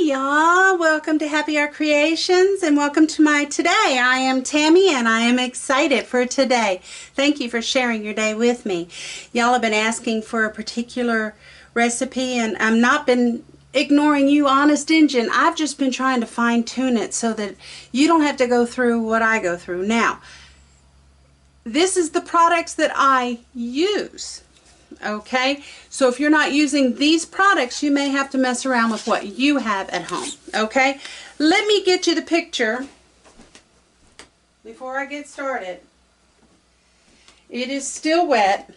y'all, welcome to Happi Art Creations and welcome to my today. I am Tammy and I am excited for today. Thank you for sharing your day with me. Y'all have been asking for a particular recipe and I've not been ignoring you, honest Injun. I've just been trying to fine tune it so that you don't have to go through what I go through. Now, this is the products that I use. Okay, so if you're not using these products, you may have to mess around with what you have at home. Okay, let me get you the picture before I get started. It is still wet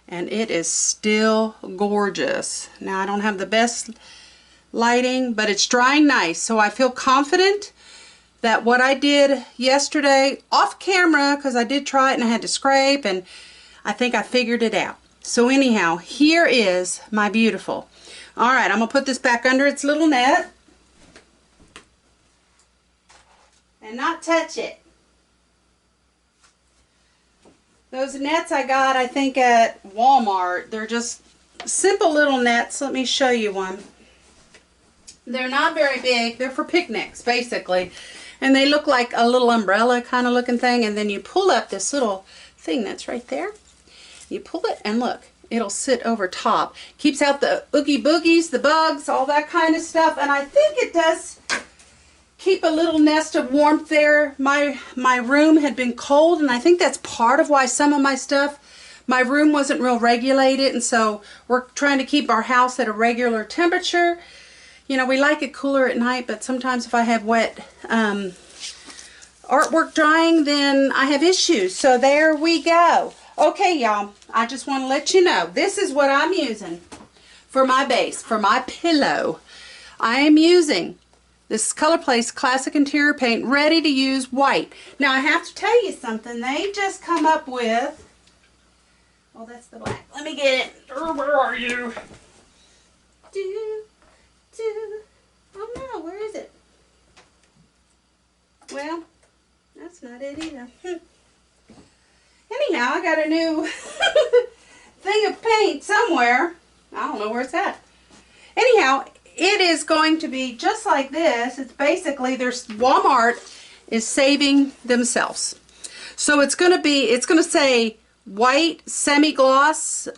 and it is still gorgeous. Now I don't have the best lighting, but it's drying nice, so I feel confident that what I did yesterday off camera, because I did try it and I had to scrape, and I think I figured it out. So anyhow, here is my beautiful. Alright, I'm going to put this back under its little net and not touch it. Those nets I got, I think, at Walmart. They're just simple little nets. Let me show you one. They're not very big. They're for picnics, basically. And they look like a little umbrella kind of looking thing. And then you pull up this little thing that's right there. You pull it and look, it'll sit over top. Keeps out the oogie boogies, the bugs, all that kind of stuff. And I think it does keep a little nest of warmth there. My room had been cold, and I think that's part of why some of my stuff, my room wasn't real regulated, and so we're trying to keep our house at a regular temperature. You know, we like it cooler at night, but sometimes if I have wet artwork drying, then I have issues. So there we go. Okay, y'all, I just want to let you know, this is what I'm using for my base, for my pillow. I am using this ColorPlace Classic Interior Paint, ready to use white. Now, I have to tell you something. They just come up with, oh, that's the black. Let me get it. Where are you? Oh, no, where is it? Well, that's not it either. Anyhow, I got a new thing of paint somewhere. I don't know where it's at. Anyhow, it is going to be just like this. It's basically, Walmart is saving themselves. So it's going to say white semi-gloss,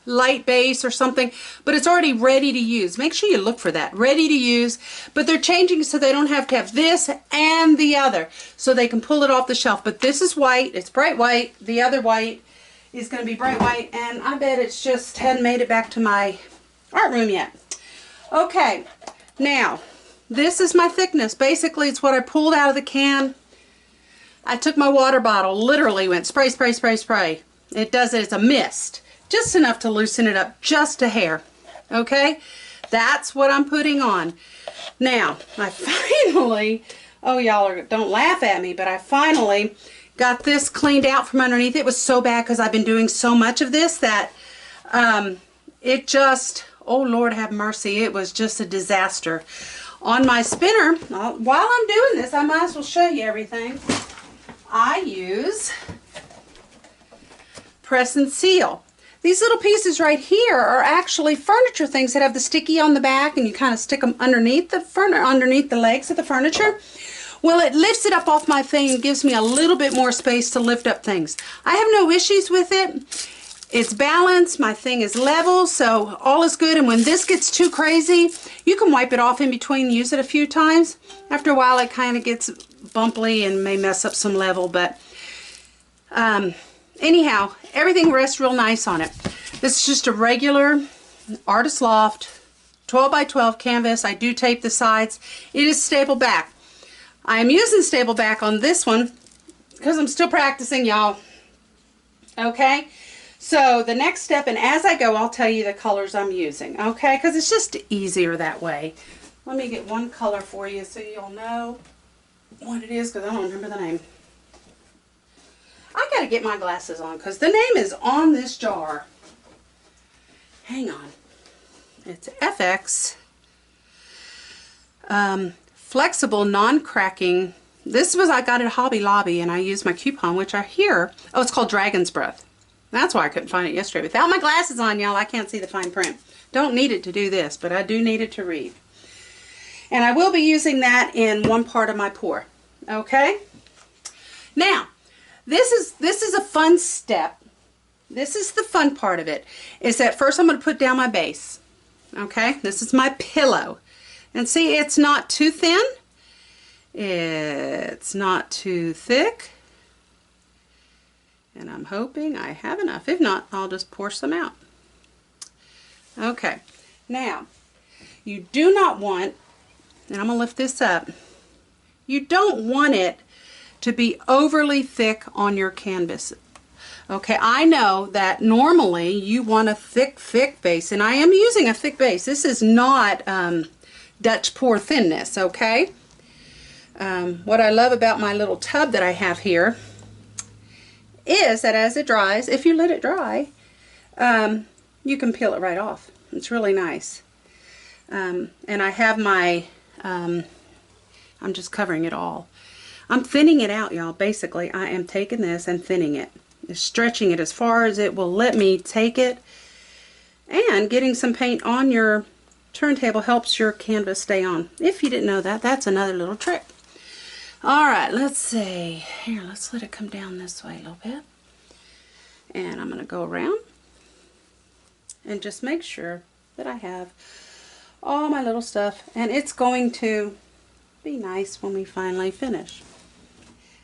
light base or something, but it's already ready to use. Make sure you look for that, ready to use, but they're changing so they don't have to have this and the other, so they can pull it off the shelf. But this is white, it's bright white, the other white is going to be bright white, and I bet it's just hadn't made it back to my art room yet. Okay, now this is my thickness. Basically, it's what I pulled out of the can. I took my water bottle, literally went spray, spray, spray, spray. It does it, it's a mist. Just enough to loosen it up, just a hair. Okay, that's what I'm putting on. Now, I finally, oh y'all don't laugh at me, but I finally got this cleaned out from underneath. It was so bad because I've been doing so much of this that it just, oh Lord have mercy, it was just a disaster. On my spinner, while I'm doing this, I might as well show you everything. I use Press and Seal. These little pieces right here are actually furniture things that have the sticky on the back, and you kind of stick them underneath the legs of the furniture. Well, it lifts it up off my thing and gives me a little bit more space to lift up things. I have no issues with it. It's balanced. My thing is level, so all is good. And when this gets too crazy, you can wipe it off in between, use it a few times. After a while, it kind of gets bumpy and may mess up some level, but anyhow, everything rests real nice on it. This is just a regular Artist Loft 12 by 12 canvas. I do tape the sides. It is staple back. I am using staple back on this one because I'm still practicing, y'all. Okay, so the next step, and as I go, I'll tell you the colors I'm using. Okay, because it's just easier that way. Let me get one color for you so you'll know what it is, because I don't remember the name. I gotta get my glasses on because the name is on this jar. Hang on. It's FX. Flexible, non-cracking. This was, I got it at Hobby Lobby, and I used my coupon, which I hear, oh, it's called Dragon's Breath. That's why I couldn't find it yesterday. Without my glasses on, y'all, I can't see the fine print. Don't need it to do this, but I do need it to read. And I will be using that in one part of my pour. Okay? Now, this is a fun step. This is the fun part of it. Is that first I'm going to put down my base. Okay? This is my pillow. And see, it's not too thin. It's not too thick. And I'm hoping I have enough. If not, I'll just pour some out. Okay. Now, you do not want, and I'm going to lift this up, you don't want it to be overly thick on your canvas. Okay, I know that normally you want a thick base, and I am using a thick base. This is not Dutch pour thinness, okay? What I love about my little tub that I have here is that as it dries, if you let it dry, you can peel it right off. It's really nice. And I have my, I'm just covering it all. I'm thinning it out, y'all. Basically, I am taking this and thinning it. Stretching it as far as it will let me take it. And getting some paint on your turntable helps your canvas stay on. If you didn't know that, that's another little trick. Alright, let's see. Here, let's let it come down this way a little bit. And I'm going to go around and just make sure that I have all my little stuff. And it's going to be nice when we finally finish.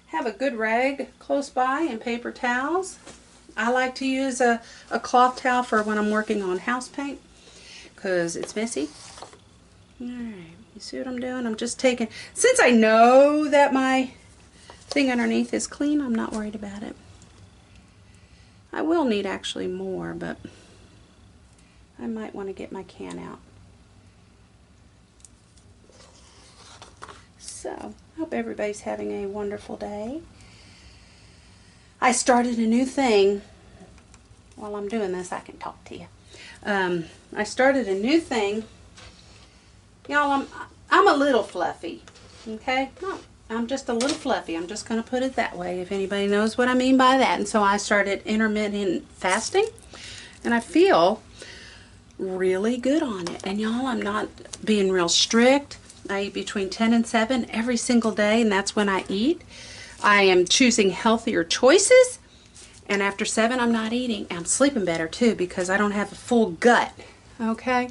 Have a good rag close by and paper towels. I like to use a cloth towel for when I'm working on house paint because it's messy. Alright, you see what I'm doing? I'm just taking, since I know that my thing underneath is clean, I'm not worried about it. I will need actually more, but I might want to get my can out. So, I hope everybody's having a wonderful day. I started a new thing. While I'm doing this, I can talk to you. I started a new thing. Y'all, I'm a little fluffy. Okay? No, I'm just a little fluffy. I'm just going to put it that way, if anybody knows what I mean by that. And so I started intermittent fasting. And I feel really good on it. And y'all, I'm not being real strict. I eat between 10 and 7 every single day, and that's when I eat. I am choosing healthier choices, and after 7 I'm not eating. I'm sleeping better too because I don't have a full gut. Okay?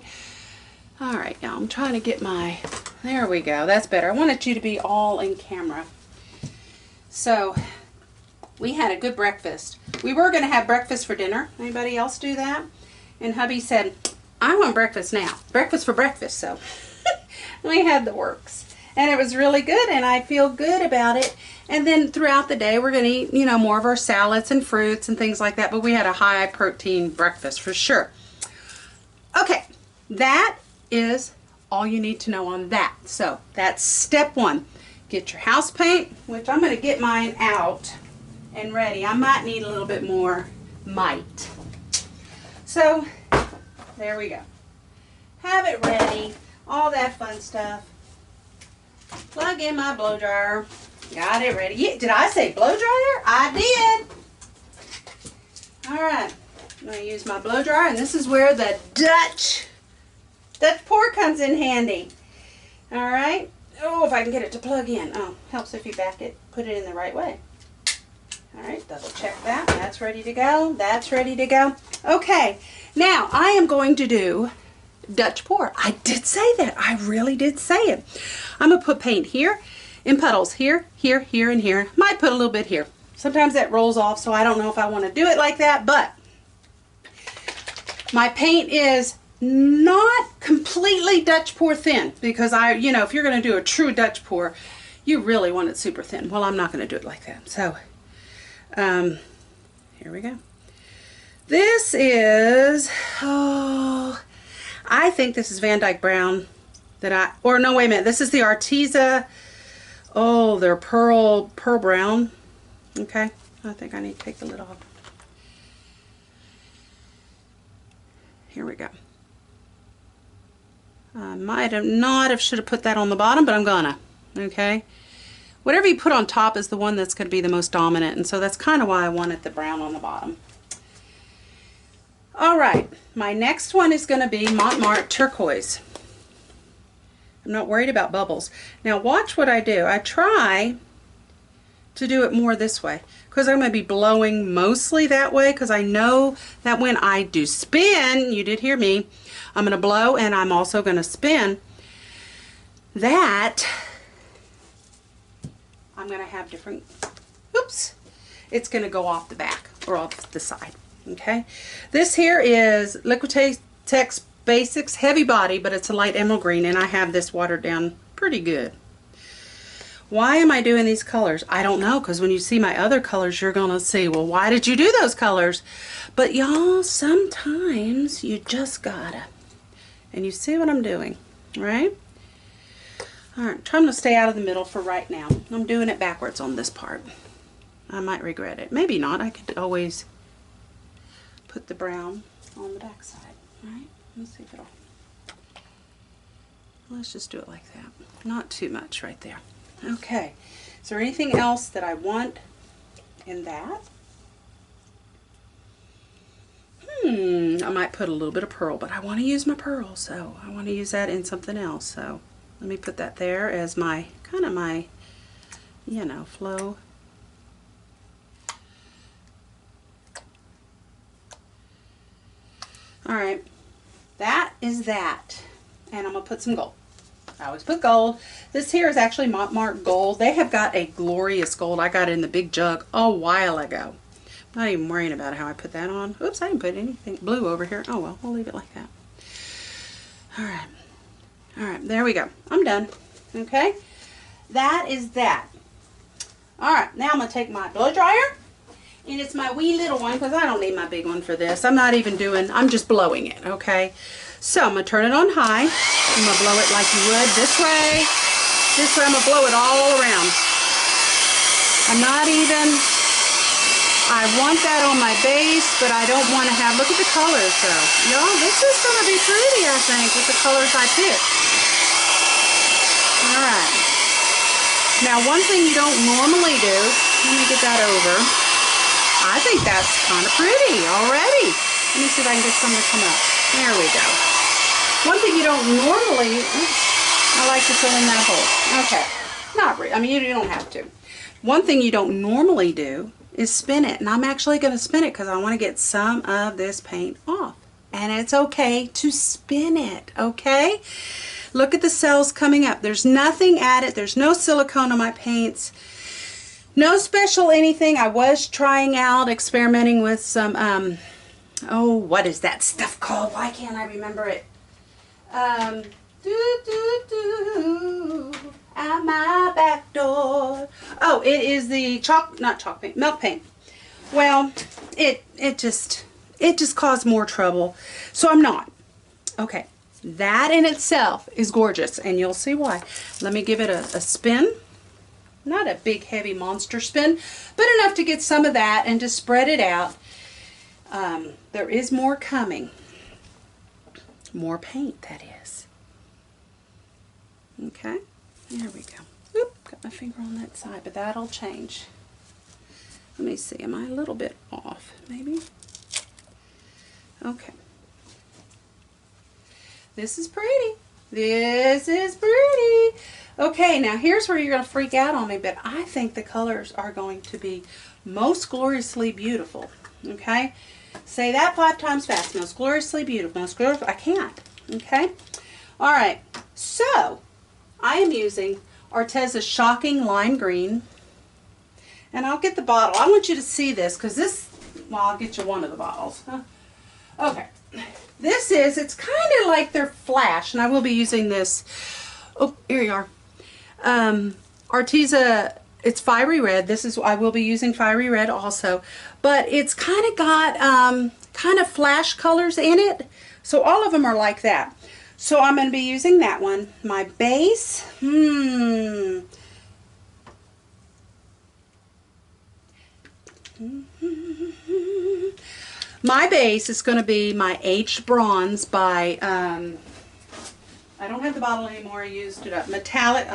Alright, y'all, I'm trying to get my, there we go, that's better. I wanted you to be all in camera. So, we had a good breakfast. We were going to have breakfast for dinner. Anybody else do that? And hubby said, I want breakfast now. Breakfast for breakfast, so. We had the works, and it was really good, and I feel good about it. And then throughout the day we're going to eat, you know, more of our salads and fruits and things like that, but we had a high protein breakfast for sure. Okay, that is all you need to know on that. So that's step 1. Get your house paint, which I'm going to get mine out and ready. I might need a little bit more might. So there we go. Have it ready. All that fun stuff. Plug in my blow dryer. Got it ready. Yeah, did I say blow dryer? I did. Alright. I'm going to use my blow dryer, and this is where the Dutch pour comes in handy. Alright. Oh, if I can get it to plug in. Oh, helps if you back it. Put it in the right way. Alright, double check that. That's ready to go. That's ready to go. Okay. Now, I am going to do Dutch pour. I did say that. I really did say it. I'm going to put paint here in puddles here, here, here, and here. Might put a little bit here. Sometimes that rolls off, so I don't know if I want to do it like that, but my paint is not completely Dutch pour thin because you know, if you're going to do a true Dutch pour, you really want it super thin. Well, I'm not going to do it like that. So, here we go. This is, I think this is Van Dyke Brown no, wait a minute. This is the Arteza. Oh, they're pearl brown. Okay. I think I need to take the lid off. Here we go. I might have should have put that on the bottom, but I'm gonna. Okay. Whatever you put on top is the one that's going to be the most dominant, and so that's kind of why I wanted the brown on the bottom. Alright, my next one is going to be Montmartre Turquoise. I'm not worried about bubbles. Now watch what I do. I try to do it more this way because I'm going to be blowing mostly that way because I know that when I do spin, you did hear me, I'm going to blow and I'm also going to spin, that I'm going to have different, oops, it's going to go off the back or off the side. Okay, this here is Liquitex Basics Heavy Body, but it's a light emerald green, and I have this watered down pretty good. Why am I doing these colors? I don't know, because when you see my other colors, you're going to see, well, why did you do those colors? But y'all, sometimes you just gotta. And you see what I'm doing, right? All right, trying to stay out of the middle for right now. I'm doing it backwards on this part. I might regret it. Maybe not. I could always put the brown on the back side, right? Let's see if it'll, let's just do it like that. Not too much right there. Okay, is there anything else that I want in that? I might put a little bit of pearl, but I want to use my pearl, so I want to use that in something else. So let me put that there as my, kind of my, you know, flow. Alright, that is that. And I'm going to put some gold. I always put gold. This here is actually Montmartre gold. They have got a glorious gold. I got it in the big jug a while ago. I'm not even worrying about how I put that on. Oops, I didn't put anything blue over here. Oh well, we'll leave it like that. Alright. Alright, there we go. I'm done. Okay? That is that. Alright, now I'm going to take my blow dryer. And it's my wee little one because I don't need my big one for this. I'm not even doing, I'm just blowing it, okay? So I'm going to turn it on high. I'm going to blow it like you would this way. This way I'm going to blow it all around. I'm not even, I want that on my base, but I don't want to have, look at the colors though. Y'all, this is going to be pretty, I think, with the colors I picked. Alright. Now one thing you don't normally do, let me get that over. I think that's kind of pretty already. Let me see if I can get some to come up. There we go. One thing you don't normally, I like to fill in that hole. Okay. Not really. I mean, you don't have to. One thing you don't normally do is spin it. And I'm actually going to spin it because I want to get some of this paint off. And it's okay to spin it, okay? Look at the cells coming up. There's nothing added. There's no silicone on my paints. No special anything. I was trying out, experimenting with some, oh, what is that stuff called? Why can't I remember it? At my back door. Oh, it is the not chalk paint, milk paint. Well, it just caused more trouble. So I'm not. Okay, that in itself is gorgeous, and you'll see why. Let me give it a spin. Not a big heavy monster spin, but enough to get some of that and to spread it out. There is more coming. More paint, that is. Okay, there we go. Oop, got my finger on that side, but that'll change. Let me see, am I a little bit off, maybe? Okay. This is pretty. This is pretty. Okay, now here's where you're going to freak out on me, but I think the colors are going to be most gloriously beautiful. Okay? Say that 5 times fast. Most gloriously beautiful. Most gloriously, I can't. Okay? Alright, so I am using Arteza's Shocking Lime Green. And I'll get the bottle. I want you to see this because this, well, I'll get you one of the bottles. Huh? Okay. This is, it's kind of like their Flash, and I will be using this. Oh, here you are. Arteza, it's Fiery Red. This is, I will be using Fiery Red also, but it's kind of got kind of flash colors in it, so all of them are like that. So I'm going to be using that one. My base, my base is going to be my H Bronze by I don't have the bottle anymore. I used it up. Metallic,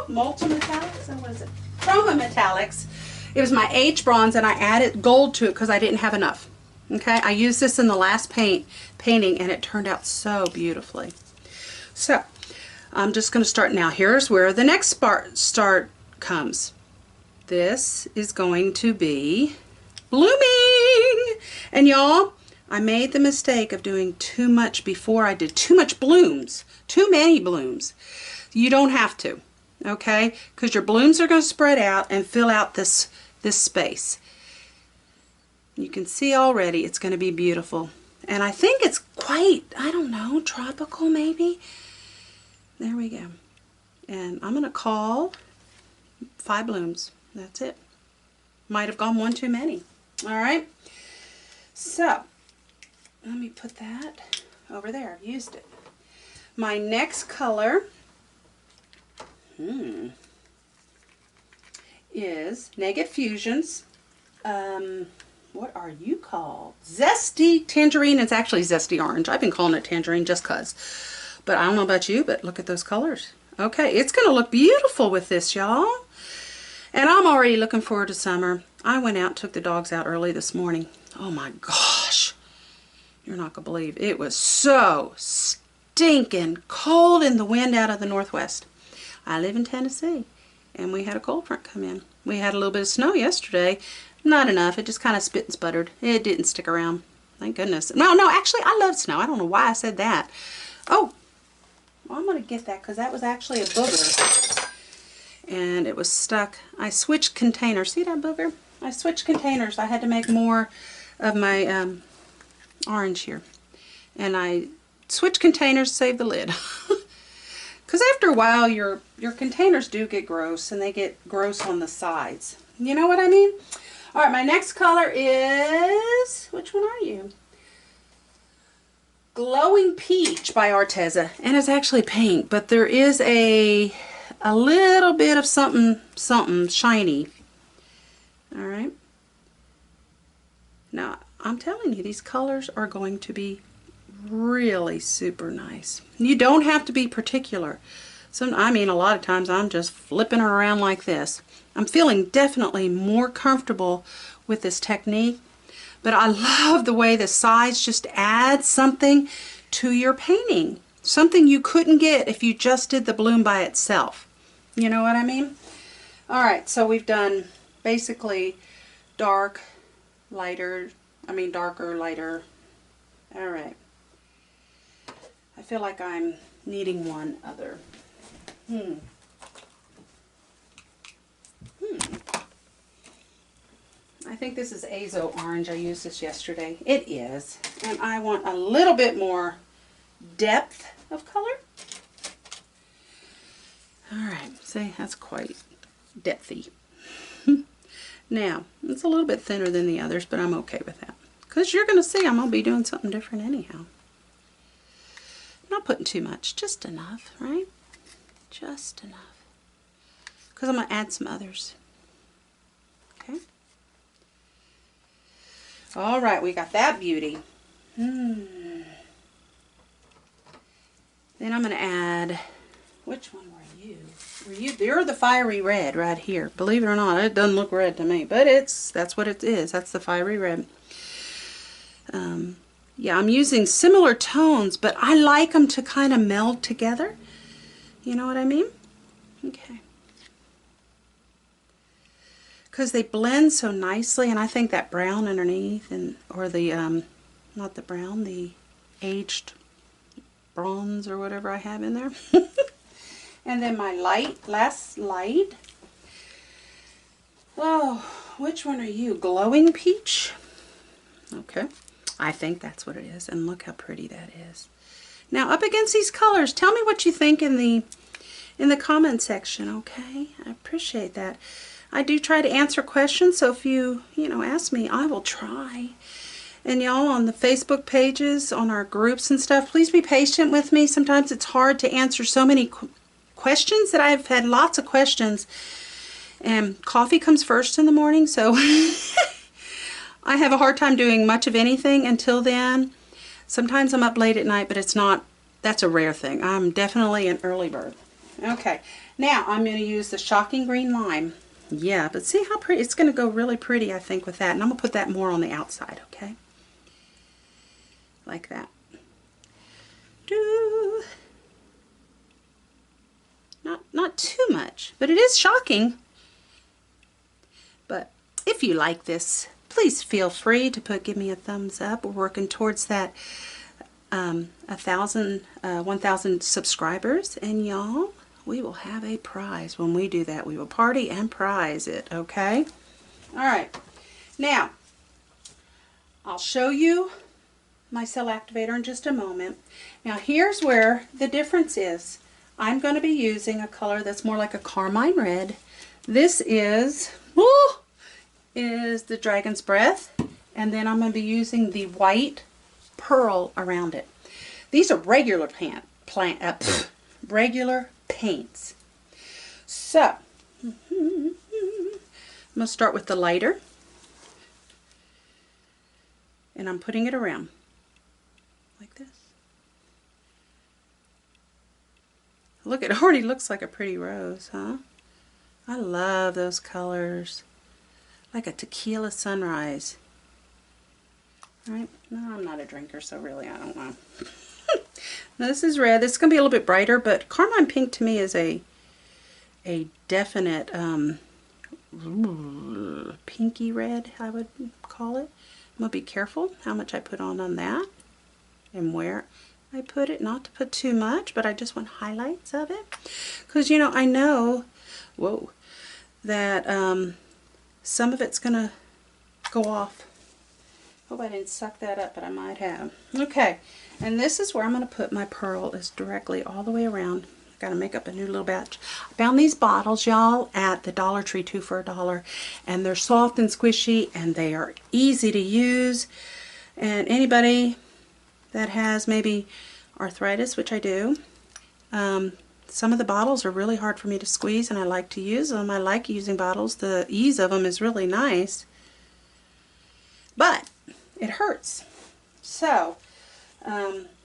Molten Metallics? What is it? Chroma Metallics. It was my H Bronze, and I added gold to it because I didn't have enough. Okay, I used this in the last painting, and it turned out so beautifully. So, I'm just going to start now. Here's where the next start comes. This is going to be blooming. And y'all, I made the mistake of doing too much before. I did too much blooms, too many blooms. You don't have to, okay? Because your blooms are going to spread out and fill out this space. You can see already it's going to be beautiful. And I think it's quite, I don't know, tropical maybe. There we go. And I'm going to call 5 blooms. That's it. Might have gone one too many. All right. So, let me put that over there. I've used it. My next color is Naked Fusions. What are you called? Zesty Tangerine. It's actually Zesty Orange. I've been calling it Tangerine just because. But I don't know about you, but look at those colors. Okay, it's going to look beautiful with this, y'all. And I'm already looking forward to summer. I went out and took the dogs out early this morning. Oh my gosh. You're not going to believe. It was so stinking cold in the wind out of the northwest. I live in Tennessee, and we had a cold front come in. We had a little bit of snow yesterday. Not enough. It just kind of spit and sputtered. It didn't stick around. Thank goodness. No, actually, I love snow. I don't know why I said that. Oh, well, I'm going to get that because that was actually a booger. And it was stuck. I switched containers. See that booger? I switched containers. I had to make more of my orange here. And I switched containers to save the lid. Because after a while, your containers do get gross, and they get gross on the sides. You know what I mean? All right, my next color is, which one are you? Glowing Peach by Arteza. And it's actually pink, but there is a little bit of something shiny. All right. Now, I'm telling you, these colors are going to be really super nice. You don't have to be particular. I mean, a lot of times I'm just flipping it around like this. I'm feeling definitely more comfortable with this technique, but I love the way the sides just add something to your painting. Something you couldn't get if you just did the bloom by itself. You know what I mean? All right, so we've done basically darker, lighter. All right. I feel like I'm needing one other. I think this is Azo Orange. I used this yesterday. It is. And I want a little bit more depth of color. Alright, see, that's quite depthy. Now, it's a little bit thinner than the others, but I'm okay with that. Because you're going to see I'm going to be doing something different anyhow. Not putting too much, just enough, right? Just enough. Because I'm going to add some others. Okay. All right, we got that beauty. Then I'm going to add, which one were you? You're the fiery red right here. Believe it or not, it doesn't look red to me, but that's what it is. That's the fiery red. Yeah, I'm using similar tones, but I like them to kind of meld together. You know what I mean? Okay. Because they blend so nicely, and I think that brown underneath, or the, not the brown, the aged bronze or whatever I have in there. And then my last light. Oh, which one are you? Glowing Peach? Okay. I think that's what it is, and look how pretty that is. Now, up against these colors, tell me what you think in the comment section, okay? I appreciate that. I do try to answer questions, so if you ask me, I will try. And y'all, on the Facebook pages, on our groups and stuff, please be patient with me. Sometimes it's hard to answer so many questions that I've had lots of questions. And coffee comes first in the morning, so I have a hard time doing much of anything until then. Sometimes I'm up late at night, but that's a rare thing. I'm definitely an early bird. Okay, now I'm going to use the Shocking Green Lime. Yeah, but see how pretty, it's going to go really pretty, I think, with that. And I'm going to put that more on the outside, okay? Like that. Not too much, but it is shocking. But if you like this, please feel free to give me a thumbs up. We're working towards that 1,000 subscribers, and y'all, we will have a prize when we do that. We will party and prize it, okay? All right. Now, I'll show you my cell activator in just a moment. Now, here's where the difference is. I'm going to be using a color that's more like a carmine red. This is the Dragon's Breath, and then I'm going to be using the white pearl around it. These are regular regular paints. So, I'm going to start with the lighter, and I'm putting it around like this. Look, it already looks like a pretty rose, huh? I love those colors. Like a tequila sunrise. Right? No, I'm not a drinker, so really I don't know. Now this is red. This is going to be a little bit brighter, but carmine pink to me is a definite pinky red, I would call it. I'm going to be careful how much I put on that and where I put it. Not to put too much, but I just want highlights of it. Because, you know, I know, whoa, that some of it's going to go off. Hope I didn't suck that up, but I might have. Okay, and this is where I'm going to put my pearl, is directly all the way around. I got to make up a new little batch. I found these bottles, y'all, at the Dollar Tree, 2 for $1, and they're soft and squishy, and they are easy to use. And anybody that has maybe arthritis, which I do, some of the bottles are really hard for me to squeeze, and I like to use them. I like using bottles. The ease of them is really nice, but it hurts. So,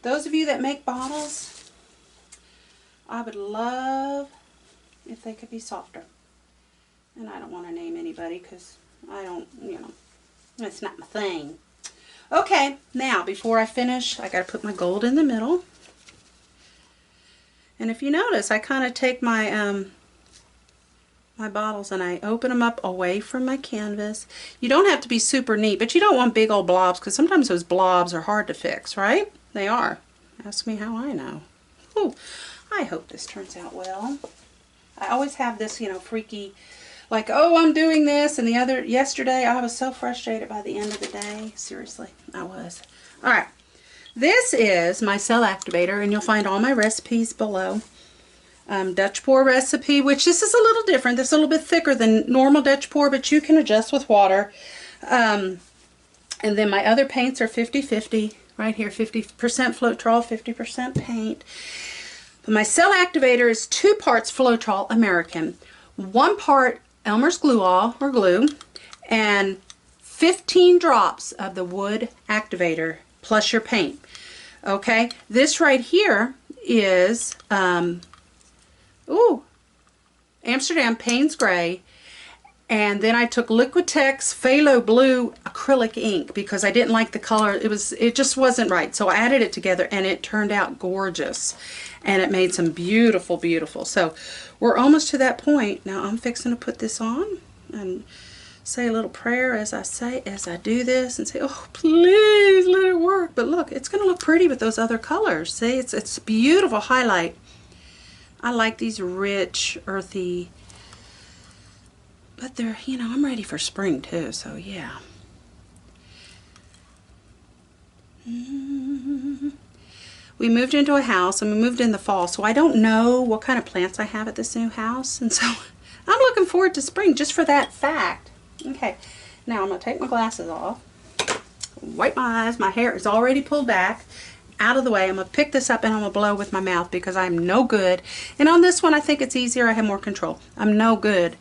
those of you that make bottles, I would love if they could be softer. And I don't want to name anybody because I don't, you know, it's not my thing. Okay, now before I finish, I got to put my gold in the middle. And if you notice, I kind of take my my bottles and I open them up away from my canvas. You don't have to be super neat, but you don't want big old blobs, because sometimes those blobs are hard to fix, right? They are. Ask me how I know. Ooh, I hope this turns out well. I always have this, you know, freaky, like, oh, I'm doing this, and yesterday I was so frustrated by the end of the day. Seriously, I was. All right. This is my cell activator, and you'll find all my recipes below. Dutch pour recipe, which this is a little different. This is a little bit thicker than normal Dutch pour, but you can adjust with water. And then my other paints are 50-50. Right here, 50% Floetrol, 50% paint. But my cell activator is 2 parts Floetrol American, 1 part Elmer's Glue-All, or glue, and 15 drops of the wood activator plus your paint. Okay, this right here is Amsterdam Payne's Gray, and then I took Liquitex Phthalo Blue acrylic ink because I didn't like the color. It just wasn't right, so I added it together and it turned out gorgeous, and it made some beautiful, beautiful. So we're almost to that point. Now I'm fixing to put this on and say a little prayer as I do this, and say, oh, please let it work. But look, it's going to look pretty with those other colors. See, it's a beautiful highlight. I like these rich, earthy, but they're, you know, I'm ready for spring too, so yeah. We moved into a house, and we moved in the fall, so I don't know what kind of plants I have at this new house, and so I'm looking forward to spring just for that fact. Okay, now I'm going to take my glasses off, wipe my eyes. My hair is already pulled back, out of the way. I'm going to pick this up and I'm going to blow with my mouth because I'm no good. And on this one, I think it's easier. I have more control. I'm no good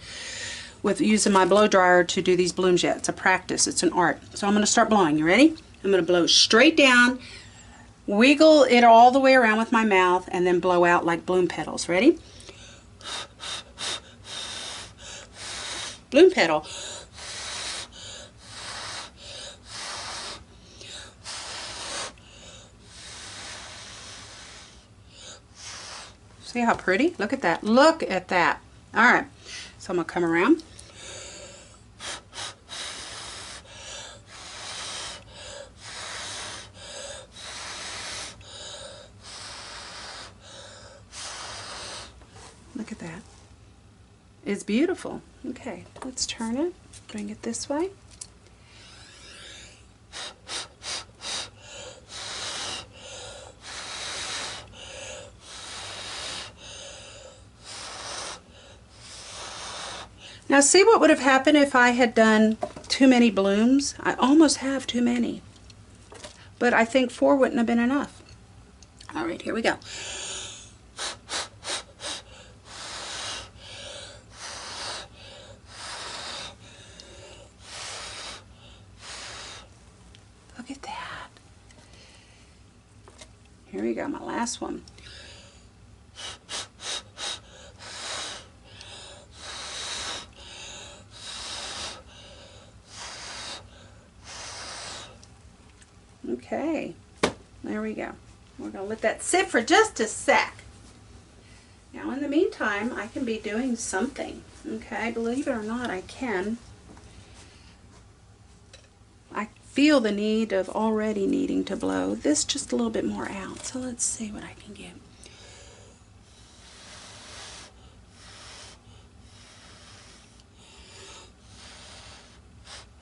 with using my blow dryer to do these blooms yet. It's a practice. It's an art. So I'm going to start blowing. You ready? I'm going to blow straight down, wiggle it all the way around with my mouth, and then blow out like bloom petals. Ready? Bloom petal. See how pretty? Look at that. Look at that. All right. So I'm going to come around. Look at that. It's beautiful. Okay, let's turn it. Bring it this way. Now see what would have happened if I had done too many blooms? I almost have too many. But I think 4 wouldn't have been enough. All right, here we go. Look at that. Here we go, my last one. Okay, there we go. We're going to let that sit for just a sec. Now in the meantime, I can be doing something. Okay, believe it or not, I can. I feel the need of already needing to blow this just a little bit more out. So let's see what I can get.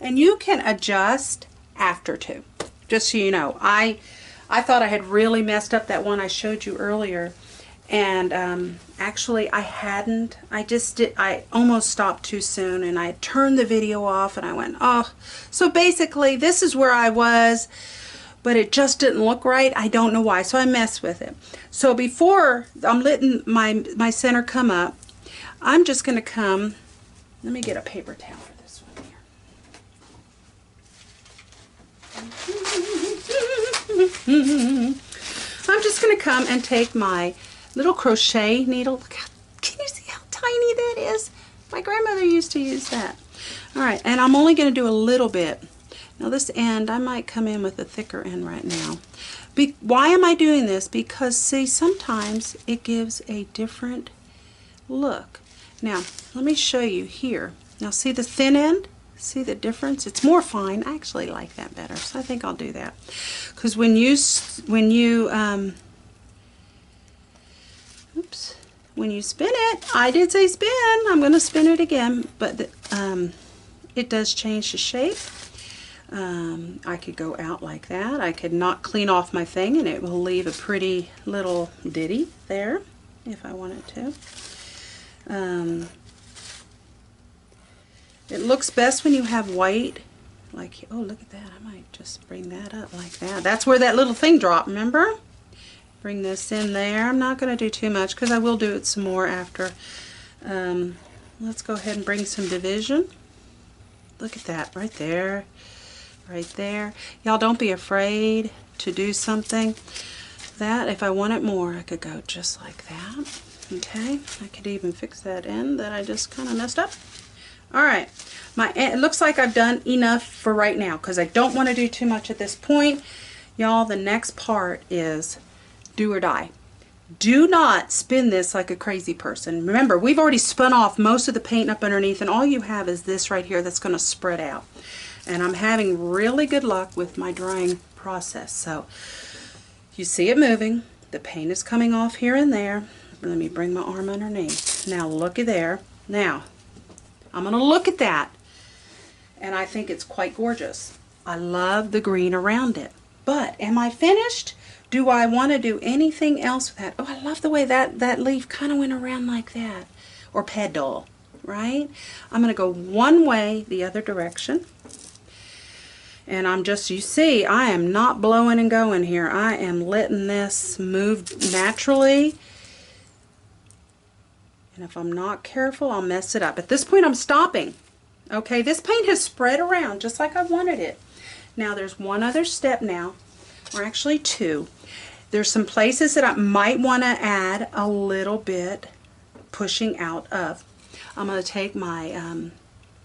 And you can adjust after too. Just so you know, I thought I had really messed up that one I showed you earlier, and actually I hadn't. I almost stopped too soon, and I turned the video off, and I went, oh. So basically, this is where I was, but it just didn't look right. I don't know why, so I messed with it. So before I'm letting my center come up, I'm just going to come. Let me get a paper towel for this one here. I'm just going to come and take my little crochet needle. Look how, can you see how tiny that is? My grandmother used to use that. All right, and I'm only going to do a little bit. Now this end, I might come in with a thicker end right now. Why am I doing this? Because see, sometimes it gives a different look. Now, let me show you here. Now see the thin end? See the difference? It's more fine. I actually like that better, so I think I'll do that. Because when you spin it, I did say spin. I'm going to spin it again, but it does change the shape. I could go out like that. I could not clean off my thing, and it will leave a pretty little ditty there if I wanted to. It looks best when you have white, like, oh, look at that. I might just bring that up like that. That's where that little thing dropped, remember? Bring this in there. I'm not going to do too much because I will do it some more after. Let's go ahead and bring some division. Look at that right there. Right there. Y'all don't be afraid to do something. That, if I wanted more, I could go just like that. Okay, I could even fix that end that I just kind of messed up. All right, it looks like I've done enough for right now because I don't want to do too much at this point. Y'all, the next part is do or die. Do not spin this like a crazy person. Remember, we've already spun off most of the paint up underneath, and all you have is this right here that's going to spread out. And I'm having really good luck with my drying process. So you see it moving. The paint is coming off here and there. Let me bring my arm underneath. Now looky there. Now, I'm going to look at that, and I think it's quite gorgeous. I love the green around it. But am I finished? Do I want to do anything else with that? Oh, I love the way that leaf kind of went around like that. Or petal, right? I'm going to go one way the other direction. And I'm just, you see, I am not blowing and going here. I am letting this move naturally. And if I'm not careful, I'll mess it up. At this point, I'm stopping. Okay, this paint has spread around just like I wanted it. Now, there's one other step now, or actually two. There's some places that I might want to add a little bit pushing out of. I'm going to take my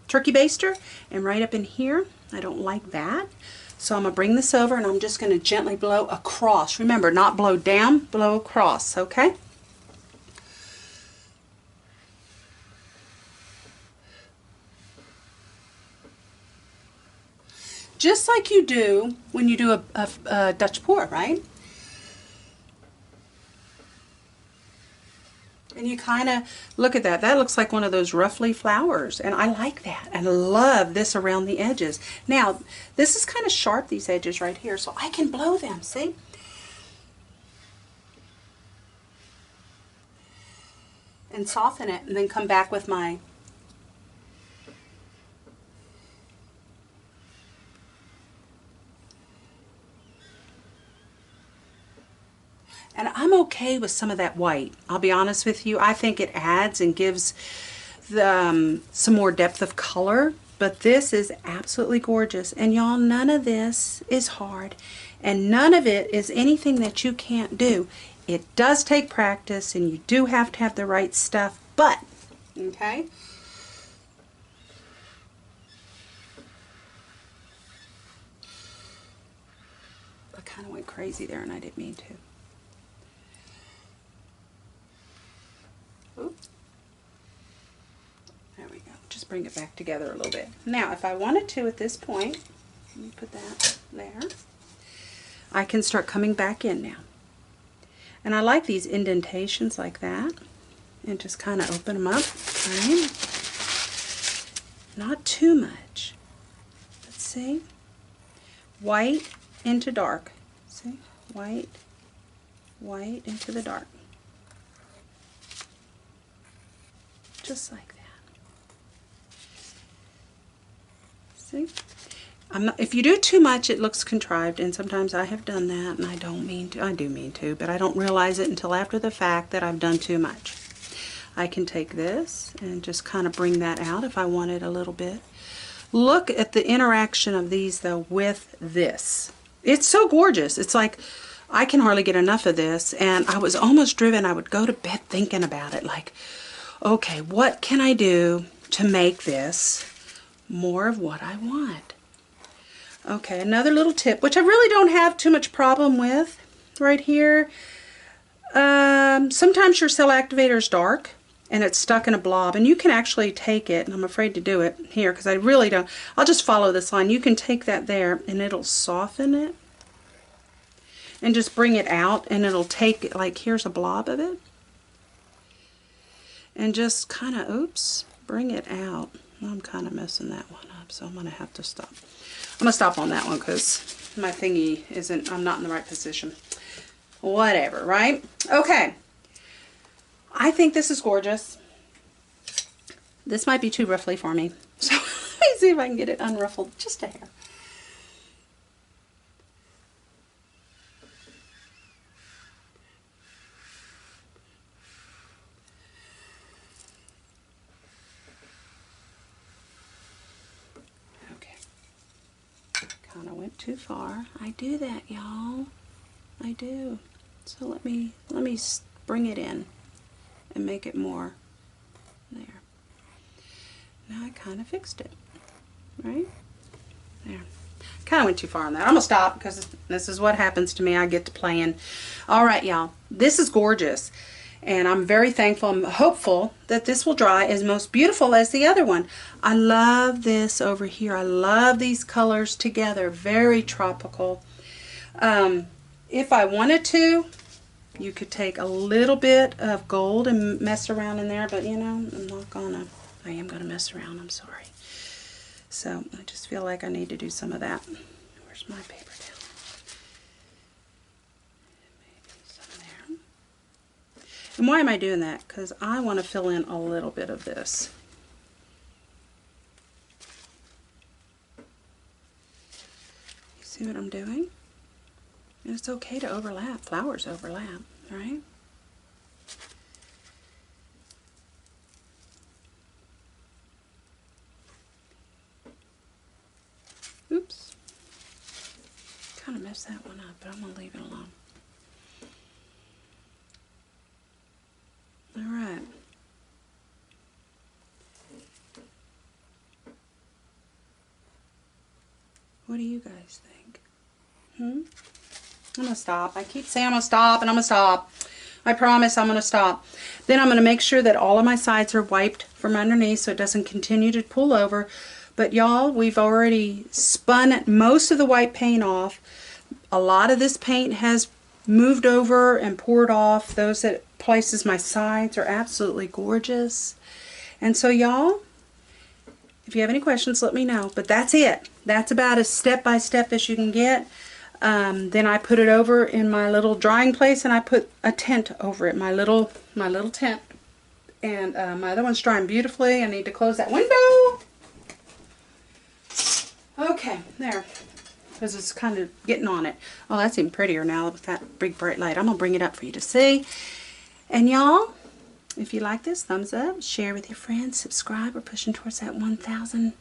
turkey baster and right up in here. I don't like that. So I'm going to bring this over, and I'm just going to gently blow across. Remember, not blow down, blow across, okay? just like you do when you do a Dutch pour, right? And you kind of look at that. That looks like one of those ruffly flowers. And I like that. And I love this around the edges. Now, this is kind of sharp, these edges right here. So I can blow them, see? And soften it. And then come back with my... And I'm okay with some of that white. I'll be honest with you. I think it adds and gives the, some more depth of color. But this is absolutely gorgeous. And y'all, none of this is hard. And none of it is anything that you can't do. It does take practice and you do have to have the right stuff. But, okay. I kind of went crazy there and I didn't mean to. Oops. There we go. Just bring it back together a little bit. Now, if I wanted to at this point, let me put that there. I can start coming back in now. And I like these indentations like that. And just kind of open them up. Right? Not too much. Let's see. White into dark. See? White, white into the dark. Just like that. See? If you do too much, it looks contrived, and sometimes I have done that, and I don't mean to. I do mean to, but I don't realize it until after the fact that I've done too much. I can take this and just kind of bring that out if I wanted a little bit. Look at the interaction of these, though, with this. It's so gorgeous. It's like I can hardly get enough of this, and I was almost driven. I would go to bed thinking about it, like, okay, what can I do to make this more of what I want? Okay, another little tip, which I really don't have too much problem with right here. Sometimes your cell activator is dark and it's stuck in a blob, and you can actually take it, and I'm afraid to do it here because I really don't. I'll just follow this line. You can take that there and it'll soften it and just bring it out, and it'll take, like, here's a blob of it. And just kind of, oops, bring it out. I'm kind of messing that one up, so I'm going to have to stop. I'm going to stop on that one because my thingy isn't, I'm not in the right position. Whatever, right? Okay. I think this is gorgeous. This might be too ruffly for me. So let me see if I can get it unruffled just a hair. Kind of went too far. I do that, y'all. I do. So let me bring it in and make it more there. Now I kind of fixed it, right? There. Kind of went too far on that. I'm gonna stop because this is what happens to me. I get to playing. All right, y'all. This is gorgeous. And I'm very thankful and hopeful that this will dry as most beautiful as the other one. I love this over here. I love these colors together. Very tropical. If I wanted to, you could take a little bit of gold and mess around in there. But, you know, I'm not gonna. I am going to mess around. I'm sorry. So I just feel like I need to do some of that. Where's my paper towel? And why am I doing that? Because I want to fill in a little bit of this. You see what I'm doing? And it's okay to overlap. Flowers overlap, right? Oops. Kind of messed that one up, but I'm going to leave it alone. All right. What do you guys think? I'm going to stop. I keep saying I'm going to stop, and I'm going to stop. I promise I'm going to stop. Then I'm going to make sure that all of my sides are wiped from underneath so it doesn't continue to pull over. But y'all, we've already spun most of the white paint off. A lot of this paint has moved over and poured off. Those that places my sides are absolutely gorgeous. And so y'all, if you have any questions, let me know. But that's it. That's about as step-by-step as you can get. Then I put it over in my little drying place, and I put a tent over it, my little tent. And my other one's drying beautifully. I need to close that window. Okay, there. Because it's kind of getting on it. Oh, that's even prettier now with that big bright light. I'm going to bring it up for you to see. And y'all, if you like this, thumbs up, share with your friends, subscribe. We're pushing towards that 1,000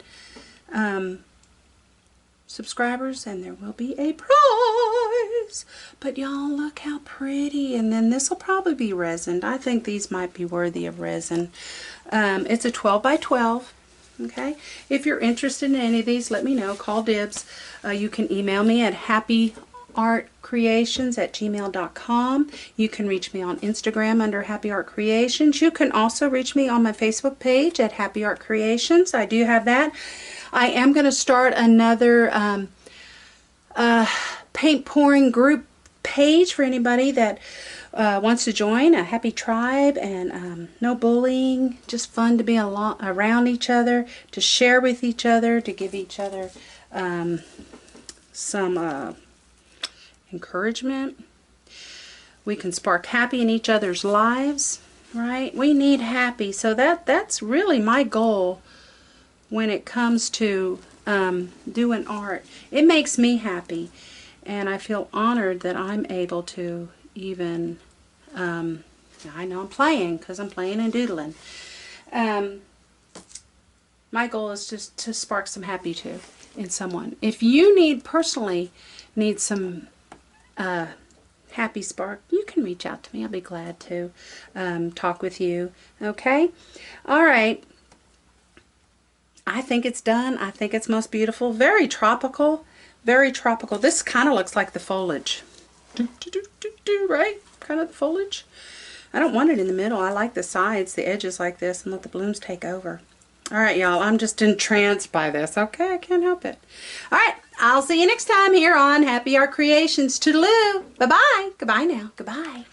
subscribers, and there will be a prize. But y'all, look how pretty. And then this will probably be resined. I think these might be worthy of resin. It's a 12 by 12. Okay, if you're interested in any of these, let me know. Call dibs. You can email me at happiartcreations@gmail.com. You can reach me on Instagram under Happi Art Creations. You can also reach me on my Facebook page at Happi Art Creations. I do have that. I am going to start another paint pouring group page for anybody that wants to join a happy tribe, and no bullying, just fun to be around each other, to share with each other, to give each other some encouragement. We can spark happy in each other's lives, right? We need happy. So that's really my goal when it comes to doing art. It makes me happy, and I feel honored that I'm able to even I know I'm playing, because I'm playing and doodling. My goal is just to spark some happy too in someone. If you personally need some happy spark, you can reach out to me. I'll be glad to talk with you. Okay? Alright. I think it's done. I think it's most beautiful. Very tropical. Very tropical. This kind of looks like the foliage. Right? Kind of the foliage. I don't want it in the middle. I like the sides, the edges like this, and let the blooms take over. Alright, y'all. I'm just entranced by this. Okay, I can't help it. Alright, I'll see you next time here on Happi Art Creations. Toodaloo. Bye-bye. Goodbye now. Goodbye.